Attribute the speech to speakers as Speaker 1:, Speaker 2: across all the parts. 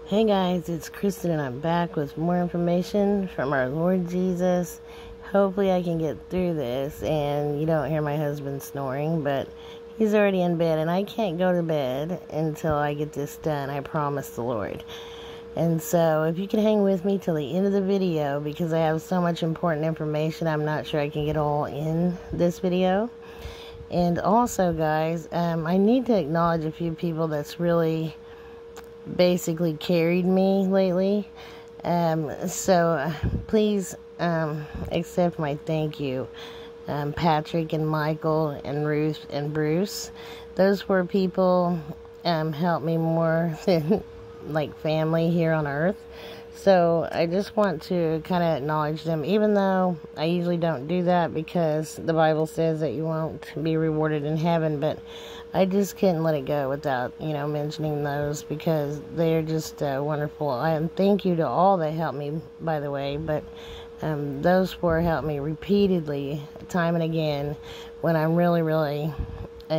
Speaker 1: Hey guys, it's Kristen and I'm back with more information from our Lord Jesus. Hopefully I can get through this and you don't hear my husband snoring, but he's already in bed and I can't go to bed until I get this done, I promise the Lord. And so if you can hang with me till the end of the video, because I have so much important information, I'm not sure I can get all in this video. And also guys, I need to acknowledge a few people that's really basically carried me lately, so please accept my thank you. Patrick and Michael and Ruth and Bruce, those four people helped me more than like family here on earth. So I just want to kind of acknowledge them, even though I usually don't do that because the Bible says that you won't be rewarded in heaven, but I just couldn't let it go without, mentioning those because they're just wonderful. And thank you to all that helped me, by the way, but those four helped me repeatedly, time and again, when I'm really, really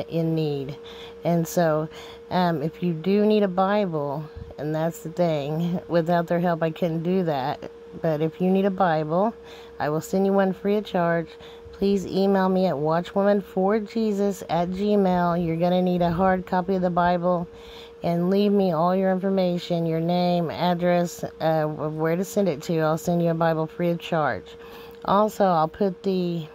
Speaker 1: in need. And so if you do need a Bible, and that's the thing, without their help I couldn't do that, but if you need a Bible, I will send you one free of charge. Please email me at watchwomanforjesus@gmail.com. You're going to need a hard copy of the Bible, and leave me all your information, your name, address, of where to send it to. I'll send you a Bible free of charge. Also, I'll put the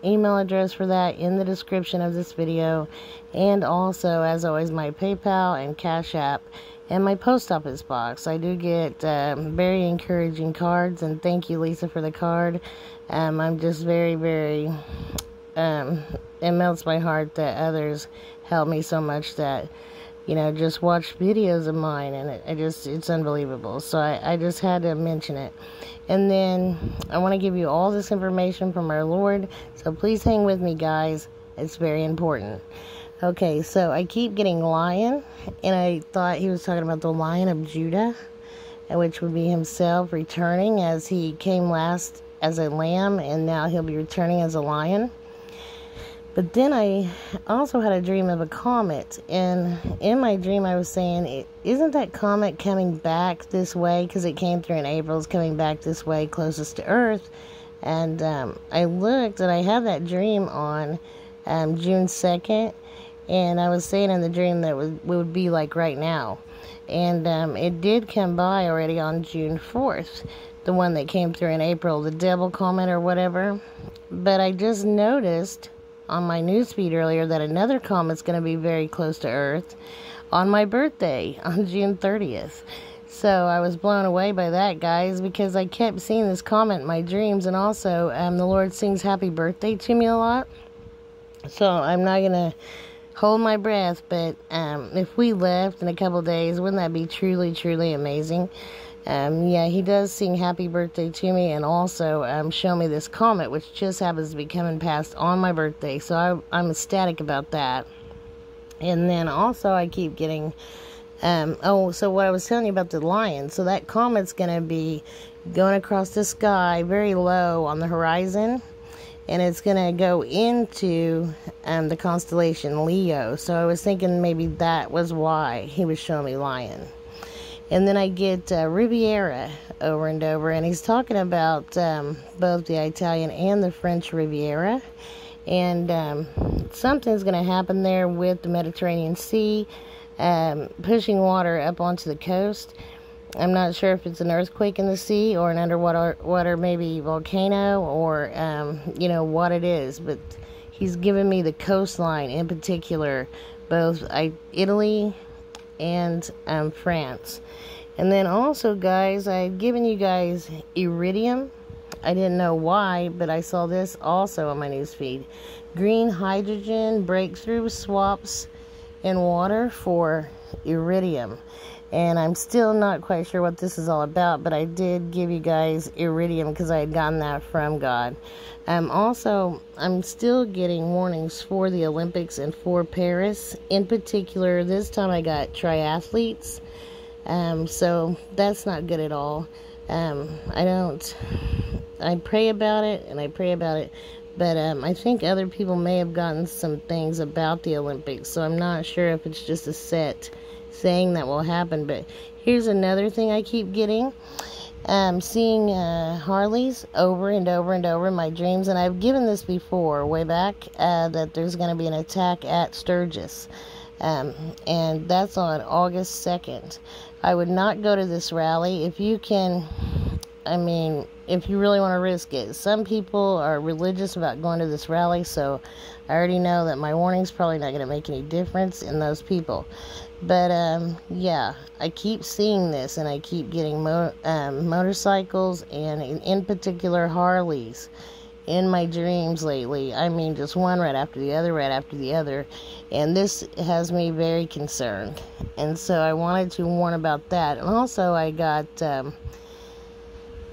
Speaker 1: email address for that in the description of this video, and also, as always, my PayPal and Cash App and my post office box. I do get very encouraging cards, and thank you, Lisa, for the card. I'm just very, very, it melts my heart that others help me so much that, just watch videos of mine, and it's unbelievable. So I just had to mention it. And then I want to give you all this information from our Lord, so please hang with me, guys. It's very important. Okay, so I keep getting lion, and I thought he was talking about the Lion of Judah, which would be himself returning as he came last as a lamb, and now he'll be returning as a lion. But then I also had a dream of a comet, and in my dream I was saying, isn't that comet coming back this way? Because it came through in April, it's coming back this way, closest to Earth. And I looked, and I had that dream on June 2nd, and I was saying in the dream that it would be like right now. And it did come by already on June 4th, the one that came through in April, the devil comet or whatever. But I just noticed on my newsfeed earlier that another comet's going to be very close to Earth on my birthday on June 30th. So I was blown away by that, guys, because I kept seeing this comet in my dreams, and also the Lord sings happy birthday to me a lot. So I'm not going to hold my breath, but if we left in a couple days, wouldn't that be truly, truly amazing? Yeah, he does sing happy birthday to me, and also show me this comet, which just happens to be coming past on my birthday, so I'm ecstatic about that. And then also I keep getting, so what I was telling you about the lion, so that comet's going to be going across the sky very low on the horizon, and it's going to go into the constellation Leo. So I was thinking maybe that was why he was showing me lion. And then I get Riviera over and over, and he's talking about both the Italian and the French Riviera. And something's going to happen there with the Mediterranean Sea, pushing water up onto the coast. I'm not sure if it's an earthquake in the sea or an underwater maybe volcano, or what it is, but he's given me the coastline in particular, both Italy and France. And then also, guys, I've given you guys iridium. I didn't know why, but I saw this also on my newsfeed. Green hydrogen breakthrough swaps in water for iridium. And I'm still not quite sure what this is all about, but I did give you guys iridium because I had gotten that from God. Also, I'm still getting warnings for the Olympics and for Paris. In particular, this time I got triathletes. So that's not good at all. I pray about it, and I pray about it, but I think other people may have gotten some things about the Olympics, so I'm not sure if it's just a set saying that will happen. But here's another thing I keep getting. Seeing Harleys over and over and over in my dreams, and I've given this before way back, that there's going to be an attack at Sturgis, and that's on August 2nd. I would not go to this rally. If you can, I mean, if you really want to risk it. Some people are religious about going to this rally, so I already know that my warning's probably not going to make any difference in those people. But, yeah, I keep seeing this, and I keep getting motorcycles, and in particular Harleys, in my dreams lately. I mean, just one right after the other, right after the other. And this has me very concerned. And so I wanted to warn about that. And also I got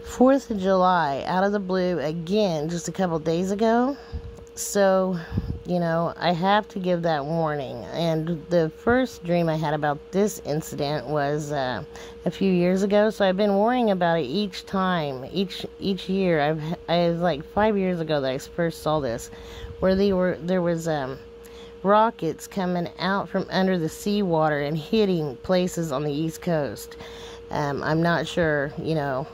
Speaker 1: 4th of July out of the blue again just a couple days ago. So, you know, I have to give that warning. And the first dream I had about this incident was a few years ago. So I've been worrying about it each time, each year. I was like 5 years ago that I first saw this, where there was rockets coming out from under the seawater and hitting places on the East Coast. I'm not sure, you know,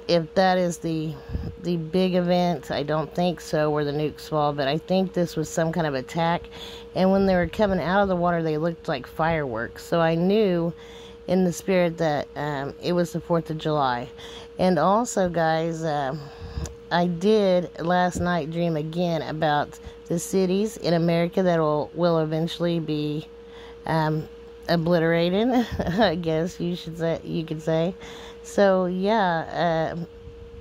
Speaker 1: if that is the big event. I don't think so, where the nukes fall, but I think this was some kind of attack. And when they were coming out of the water, they looked like fireworks. So I knew in the spirit that it was the 4th of July. And also, guys, I did last night dream again about the cities in America that will eventually be obliterated, I guess you could say. So yeah,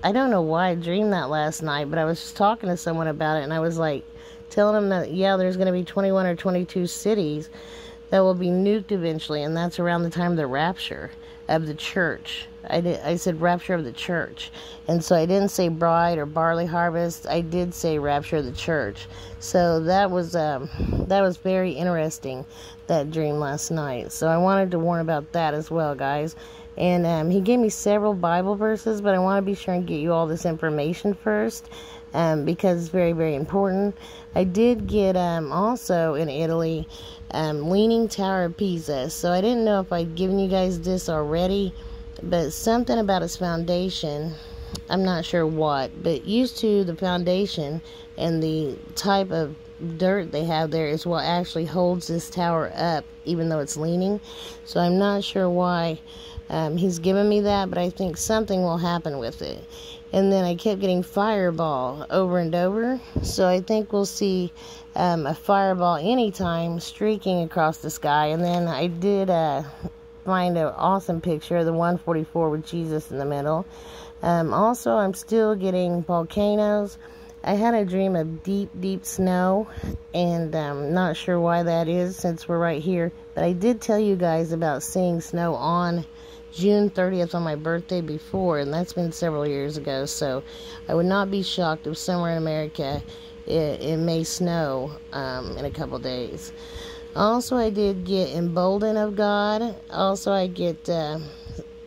Speaker 1: I don't know why I dreamed that last night, but I was just talking to someone about it, and I was like telling them that, yeah, there's going to be 21 or 22 cities that will be nuked eventually, and that's around the time of the rapture of the church. I said rapture of the church, and so I didn't say bride or barley harvest. I did say rapture of the church. So that was very interesting, that dream last night. So I wanted to warn about that as well, guys. And he gave me several Bible verses, but I want to be sure and get you all this information first, because it's very, very important. I did get also in Italy, Leaning Tower of Pisa. So I didn't know if I'd given you guys this already, but something about its foundation, I'm not sure what, but used to the foundation and the type of dirt they have there is what actually holds this tower up, even though it's leaning. So I'm not sure why he's given me that, but I think something will happen with it. And then I kept getting fireball over and over, so I think we'll see a fireball anytime streaking across the sky. And then I did find an awesome picture of the 144 with Jesus in the middle. Also, I'm still getting volcanoes. I had a dream of deep, deep snow, and I'm not sure why that is since we're right here. But I did tell you guys about seeing snow on June 30th on my birthday before, and that's been several years ago. So I would not be shocked if somewhere in America it may snow in a couple days. Also, I did get emboldened of God. Also, I get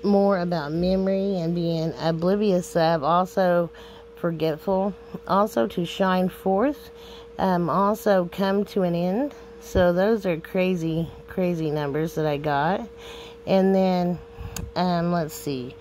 Speaker 1: more about memory and being oblivious of, also forgetful, also to shine forth, also come to an end. So those are crazy numbers that I got. And then let's see,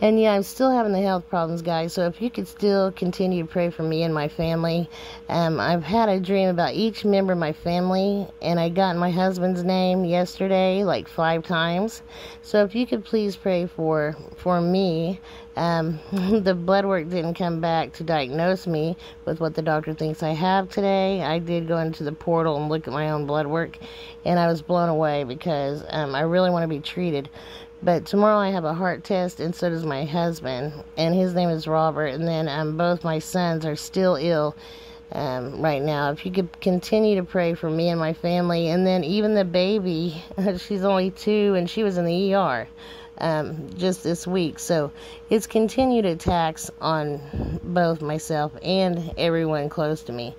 Speaker 1: and yeah, I'm still having the health problems, guys, so if you could still continue to pray for me and my family. I've had a dream about each member of my family, and I got my husband's name yesterday like 5 times. So if you could please pray for me. The blood work didn't come back to diagnose me with what the doctor thinks I have today. I did go into the portal and look at my own blood work, and I was blown away because I really want to be treated. But tomorrow I have a heart test, and so does my husband, and his name is Robert. And then both my sons are still ill right now. If you could continue to pray for me and my family, and then even the baby, she's only 2, and she was in the ER just this week. So it's continued attacks on both myself and everyone close to me.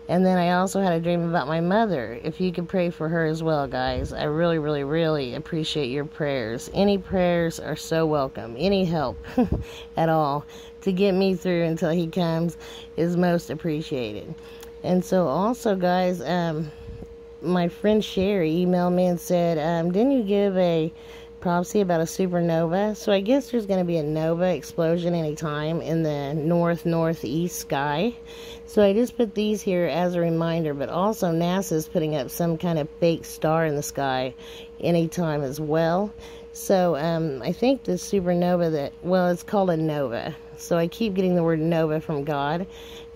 Speaker 1: And then I also had a dream about my mother. If you could pray for her as well, guys. I really, really, really appreciate your prayers. Any prayers are so welcome. Any help at all to get me through until he comes is most appreciated. And so also, guys, my friend Sherry emailed me and said, didn't you give a prophecy about a supernova? So I guess there's going to be a nova explosion anytime in the northeast sky. So I just put these here as a reminder, but also NASA's putting up some kind of fake star in the sky anytime as well. So I think the supernova it's called a nova. So I keep getting the word nova from God,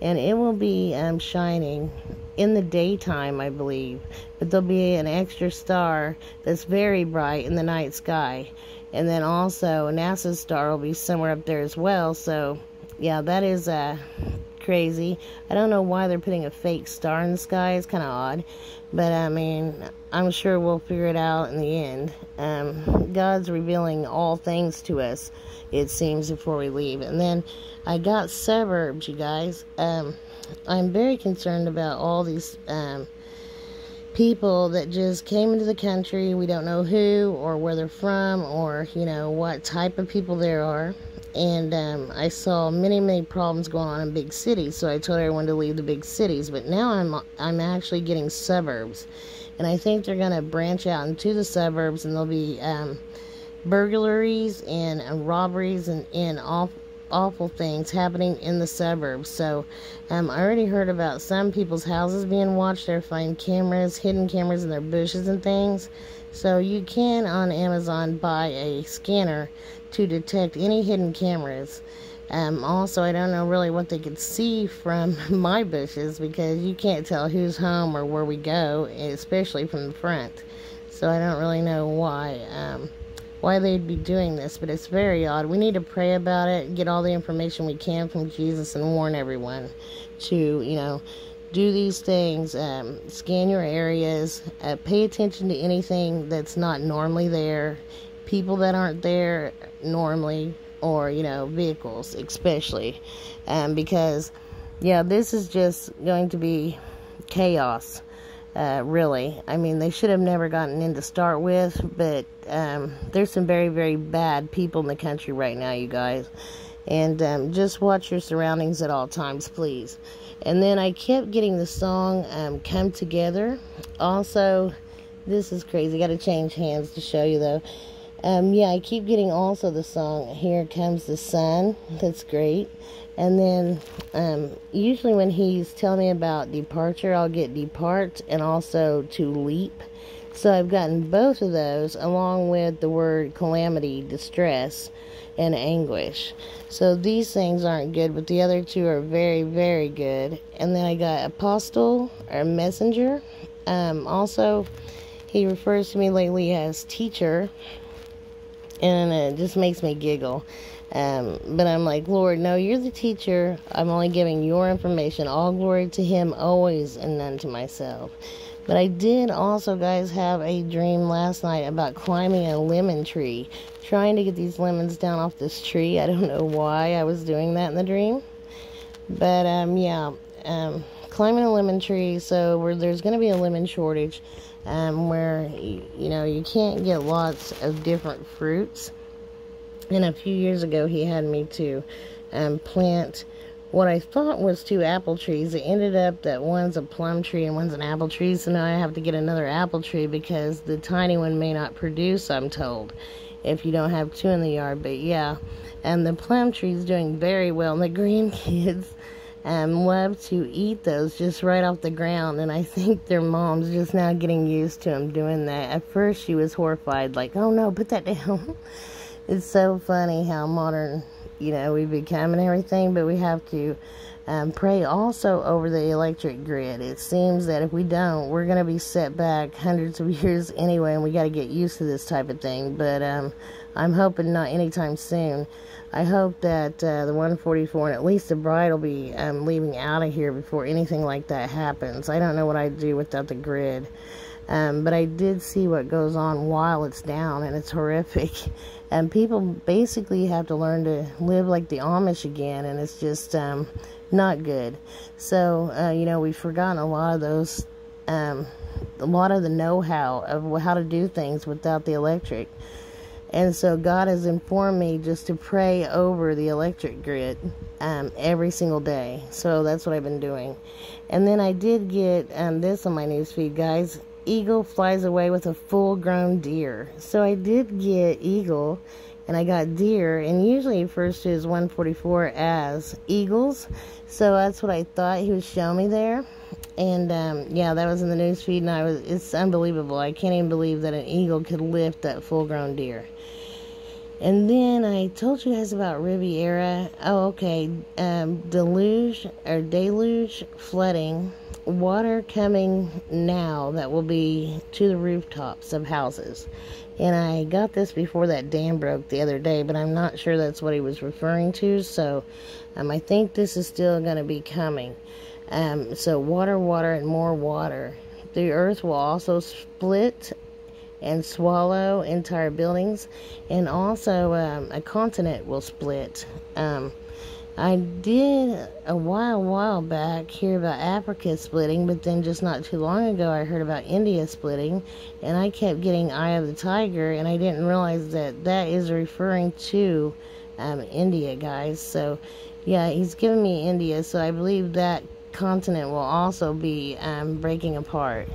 Speaker 1: and it will be shining in the daytime, I believe. But there'll be an extra star that's very bright in the night sky. And then also NASA's star will be somewhere up there as well. So yeah, that is crazy. I don't know why they're putting a fake star in the sky. It's kind of odd. But I mean, I'm sure we'll figure it out in the end. God's revealing all things to us, it seems, before we leave. And then I got suburbs, you guys. I'm very concerned about all these people that just came into the country. We don't know who or where they're from, or what type of people there are. And I saw many problems going on in big cities, so I told everyone to leave the big cities. But now I'm actually getting suburbs, and I think they're going to branch out into the suburbs, and there'll be burglaries and robberies and awful things happening in the suburbs. So I already heard about some people's houses being watched. They're finding hidden cameras in their bushes and things. So you can on Amazon buy a scanner to detect any hidden cameras. Also, I don't know really what they could see from my bushes, because you can't tell who's home or where we go, especially from the front. So I don't really know why they'd be doing this, but it's very odd. We need to pray about it, get all the information we can from Jesus, and warn everyone to, do these things. Scan your areas, pay attention to anything that's not normally there, people that aren't there normally, or vehicles especially, because this is just going to be chaos. Really, I mean, they should have never gotten in to start with, but there's some very, very bad people in the country right now, you guys. And just watch your surroundings at all times, please. And then I kept getting the song Come Together. Also, this is crazy. Got to change hands to show you, though. I keep getting also the song Here Comes the Sun. That's great. And then usually when he's telling me about departure, I'll get depart and also to leap. So I've gotten both of those, along with the word calamity, distress, and anguish. So these things aren't good, but the other two are very, very good. And then I got apostle, or messenger. Also, he refers to me lately as teacher, and it just makes me giggle. But I'm like, Lord, no, you're the teacher. I'm only giving your information. All glory to him always, and none to myself. But I did also, guys, have a dream last night about climbing a lemon tree, trying to get these lemons down off this tree. I don't know why I was doing that in the dream. But climbing a lemon tree. So where there's going to be a lemon shortage, where you can't get lots of different fruits. And a few years ago, he had me to plant what I thought was 2 apple trees. It ended up that one's a plum tree and one's an apple tree. So now I have to get another apple tree, because the tiny one may not produce, I'm told, if you don't have 2 in the yard. But yeah, and the plum tree is doing very well. And the grandkids love to eat those just right off the ground. And I think their mom's just now getting used to them doing that. At first, she was horrified, like, oh no, put that down. It's so funny how modern, we've become and everything, but we have to pray also over the electric grid. It seems that if we don't, we're going to be set back hundreds of years anyway, and we got to get used to this type of thing. But I'm hoping not anytime soon. I hope that the 144 and at least the bride will be leaving out of here before anything like that happens. I don't know what I'd do without the grid. But I did see what goes on while it's down, and it's horrific. And people basically have to learn to live like the Amish again, and it's just not good. So, we've forgotten a lot of those, a lot of the know-how of how to do things without the electric. And so God has informed me just to pray over the electric grid every single day. So that's what I've been doing. And then I did get this on my newsfeed, guys. eagle flies away with a full-grown deer. So I did get eagle, and I got deer, and usually he refers to his 144 as eagles. So that's what I thought he was showing me there. And yeah, that was in the news feed, and it's unbelievable. I can't even believe that an eagle could lift that full-grown deer. And then I told you guys about Riviera. Oh, okay. Deluge flooding, water coming now that will be to the rooftops of houses. And I got this before that dam broke the other day, but I'm not sure that's what he was referring to. So I think this is still going to be coming. So water, and more water. The earth will also split and swallow entire buildings, and also a continent will split. I did a while back hear about Africa splitting, but then just not too long ago I heard about India splitting, and I kept getting Eye of the Tiger, and I didn't realize that that is referring to India, guys. So yeah, he's giving me India, so I believe that continent will also be breaking apart.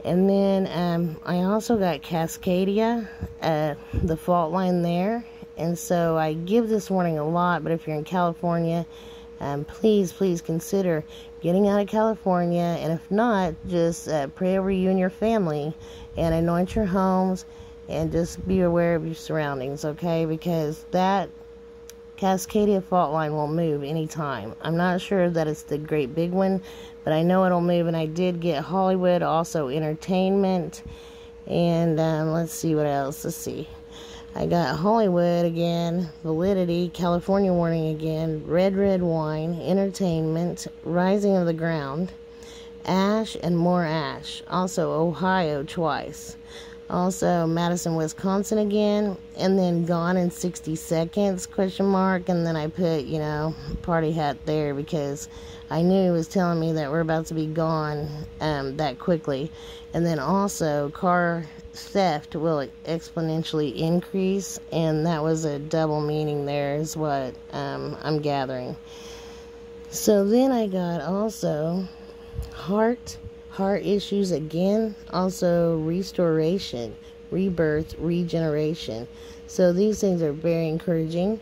Speaker 1: And then I also got Cascadia, the fault line there. And so I give this warning a lot, but if you're in California, please consider getting out of California. And if not, just pray over you and your family and anoint your homes, and just be aware of your surroundings, okay? Because that Cascadia fault line will move anytime. I'm not sure that it's the great big one, but I know it'll move. And I did get Hollywood, also entertainment, and let's see what else. Let's see. I got Hollywood again, validity, California warning again, red wine, entertainment, rising of the ground, ash and more ash. Also Ohio twice. Also Madison, Wisconsin again, and then gone in 60 seconds, question mark, and then I put, party hat there because I knew he was telling me that we're about to be gone that quickly. And then also car theft will exponentially increase, and that was a double meaning there is what I'm gathering. So then I got also heart issues again, also restoration, rebirth, regeneration. So these things are very encouraging.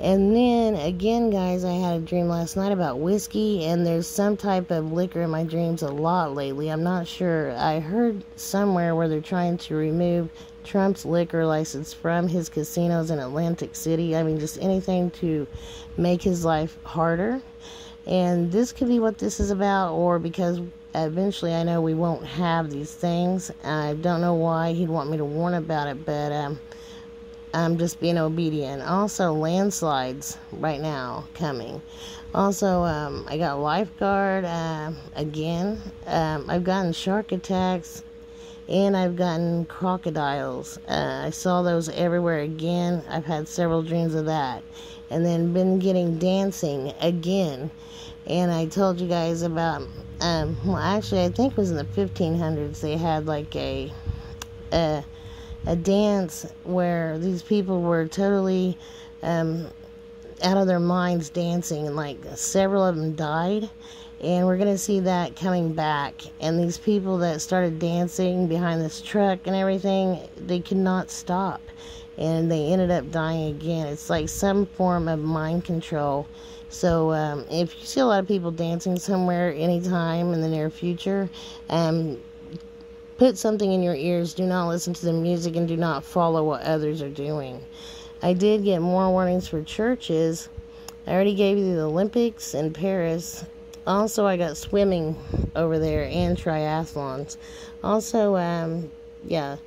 Speaker 1: And then again, guys, I had a dream last night about whiskey, and there's some type of liquor in my dreams a lot lately. I'm not sure. I heard somewhere where they're trying to remove Trump's liquor license from his casinos in Atlantic City. I mean, just anything to make his life harder. And this could be what this is about, or because eventually I know we won't have these things. I don't know why he'd want me to warn about it, but I'm just being obedient. Also, landslides right now coming. Also, I got lifeguard again. I've gotten shark attacks, and I've gotten crocodiles. I saw those everywhere again. I've had several dreams of that. And then been getting dancing again. And I told you guys about, well, actually, I think it was in the 1500s, they had like a dance where these people were totally out of their minds dancing, and like several of them died. And we're going to see that coming back. And these people that started dancing behind this truck and everything, they could not stop. And they ended up dying again. It's like some form of mind control. So if you see a lot of people dancing somewhere anytime in the near future, put something in your ears. Do not listen to the music, and do not follow what others are doing. I did get more warnings for churches. I already gave you the Olympics in Paris. Also, I got swimming over there and triathlons. Also, yeah.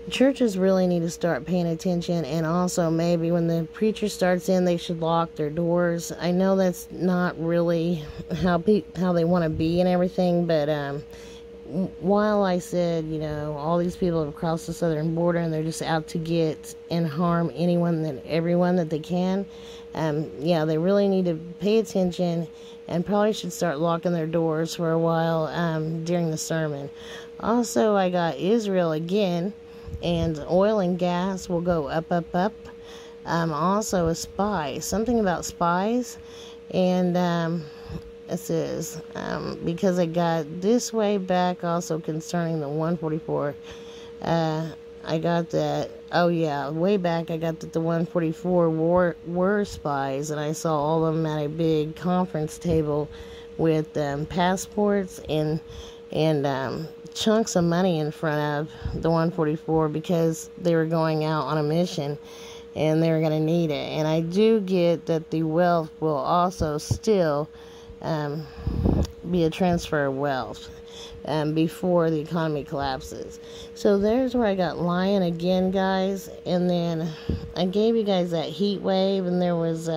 Speaker 1: Churches really need to start paying attention, and also maybe when the preacher starts in, they should lock their doors. I know that's not really how they want to be and everything, but while I said, all these people have crossed the southern border and they're just out to get and harm everyone that they can, yeah, they really need to pay attention and probably should start locking their doors for a while during the sermon. Also, I got Israel again, and oil and gas will go up. Also a spy, something about spies, and it says, because I got this way back also concerning the 144. I got that, way back I got that the 144 were spies, and I saw all of them at a big conference table with passports and chunks of money in front of the 144 because they were going out on a mission and they were going to need it. And I do get that the wealth will also still be a transfer of wealth before the economy collapses. So there's where I got lion again, guys. And then I gave you guys that heat wave, and there was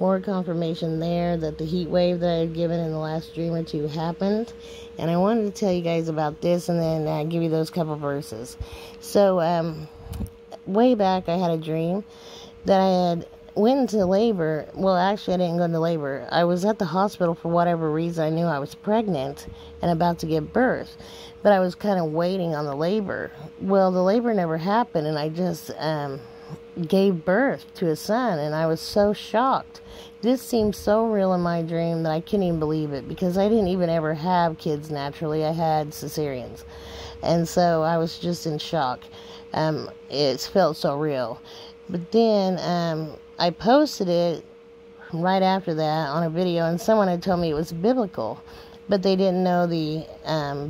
Speaker 1: more confirmation there that the heat wave that I had given in the last dream or two happened. And I wanted to tell you guys about this and then give you those couple verses. So way back I had a dream that I had went into labor. Well, actually I didn't go into labor. I was at the hospital for whatever reason. I knew I was pregnant and about to give birth, but I was kind of waiting on the labor. Well, the labor never happened, and I just gave birth to a son, and I was so shocked. This seemed so real in my dream that I couldn't even believe it, because I didn't even ever have kids naturally. I had cesareans, and so I was just in shock. It felt so real. But then I posted it right after that on a video, and someone had told me it was biblical, but they didn't know the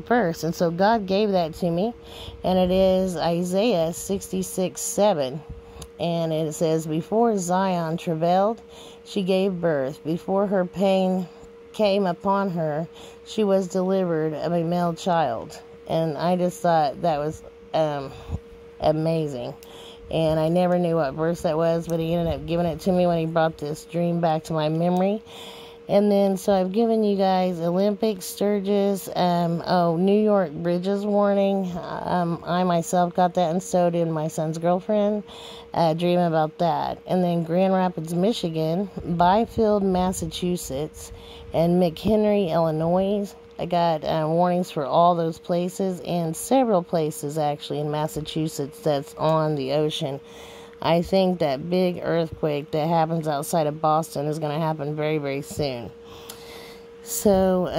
Speaker 1: verse. And so God gave that to me, and it is Isaiah 66:7. And it says, before Zion travailed, she gave birth. Before her pain came upon her, she was delivered of a male child. And I just thought that was amazing. And I never knew what verse that was, but he ended up giving it to me when he brought this dream back to my memory. And then, so I've given you guys Olympic, Sturgis, New York bridges warning. I myself got that, and so did my son's girlfriend. Dream about that. And then Grand Rapids, Michigan, Byfield, Massachusetts, and McHenry, Illinois. I got warnings for all those places, and several places actually in Massachusetts that's on the ocean. I think that big earthquake that happens outside of Boston is going to happen very, very soon. So,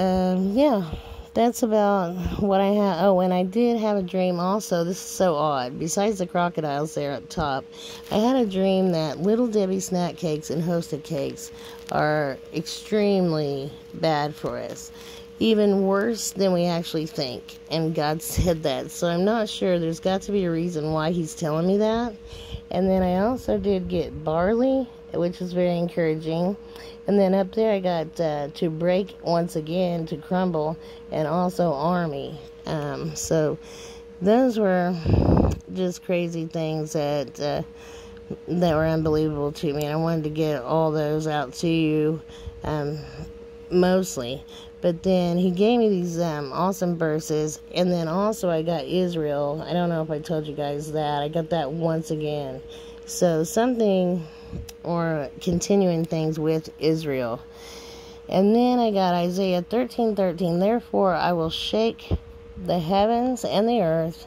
Speaker 1: that's about what I have. Oh, and I did have a dream also. This is so odd. Besides the crocodiles there up top, I had a dream that Little Debbie snack cakes and Hostess cakes are extremely bad for us. Even worse than we actually think. And God said that. So I'm not sure. There's got to be a reason why he's telling me that. And then I also did get barley, which is very encouraging. And then up there I got to break once again, to crumble, and also army. So those were just crazy things that were unbelievable to me. And I wanted to get all those out to you, mostly. But then he gave me these awesome verses. And then also I got Israel. I don't know if I told you guys that. I got that once again. So something, or continuing things with Israel. And then I got Isaiah 13:13. Therefore I will shake the heavens, and the earth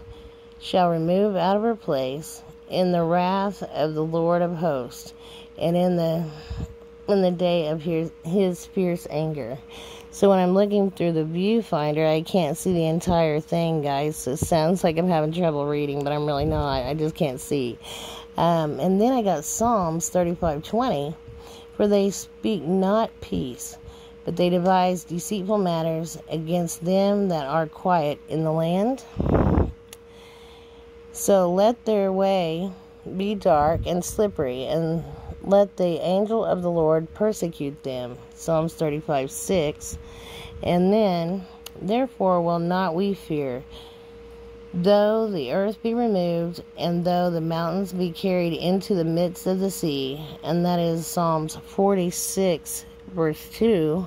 Speaker 1: shall remove out of her place in the wrath of the Lord of hosts, and in the day of his fierce anger. So when I'm looking through the viewfinder, I can't see the entire thing, guys. So it sounds like I'm having trouble reading, but I'm really not. I just can't see. And then I got Psalms 35:20. For they speak not peace, but they devise deceitful matters against them that are quiet in the land. So let their way be dark and slippery, and let the angel of the Lord persecute them. Psalms 35:6. And then, therefore will not we fear, though the earth be removed, and though the mountains be carried into the midst of the sea. And that is Psalms 46, verse 2.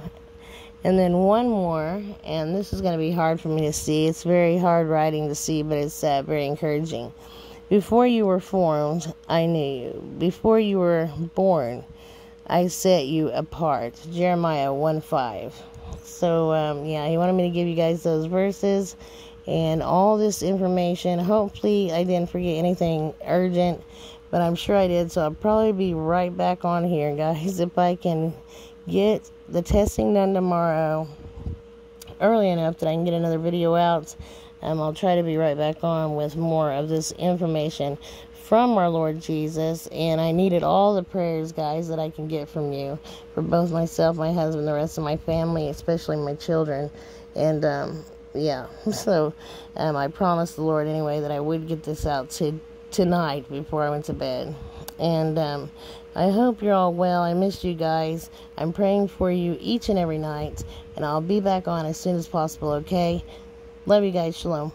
Speaker 1: And then one more, and this is going to be hard for me to see. It's very hard writing to see, but it's very encouraging. Before you were formed, I knew you. Before you were born, I set you apart. Jeremiah 1:5. So, he wanted me to give you guys those verses and all this information. Hopefully, I didn't forget anything urgent, but I'm sure I did. So, I'll probably be right back on here, guys, if I can get the testing done tomorrow early enough that I can get another video out. I'll try to be right back on with more of this information from our Lord Jesus. And I needed all the prayers, guys, that I can get from you for both myself, my husband, the rest of my family, especially my children. And yeah, so I promised the Lord anyway that I would get this out tonight before I went to bed. And I hope you're all well. I missed you guys. I'm praying for you each and every night, and I'll be back on as soon as possible, okay? Love you guys. Shalom.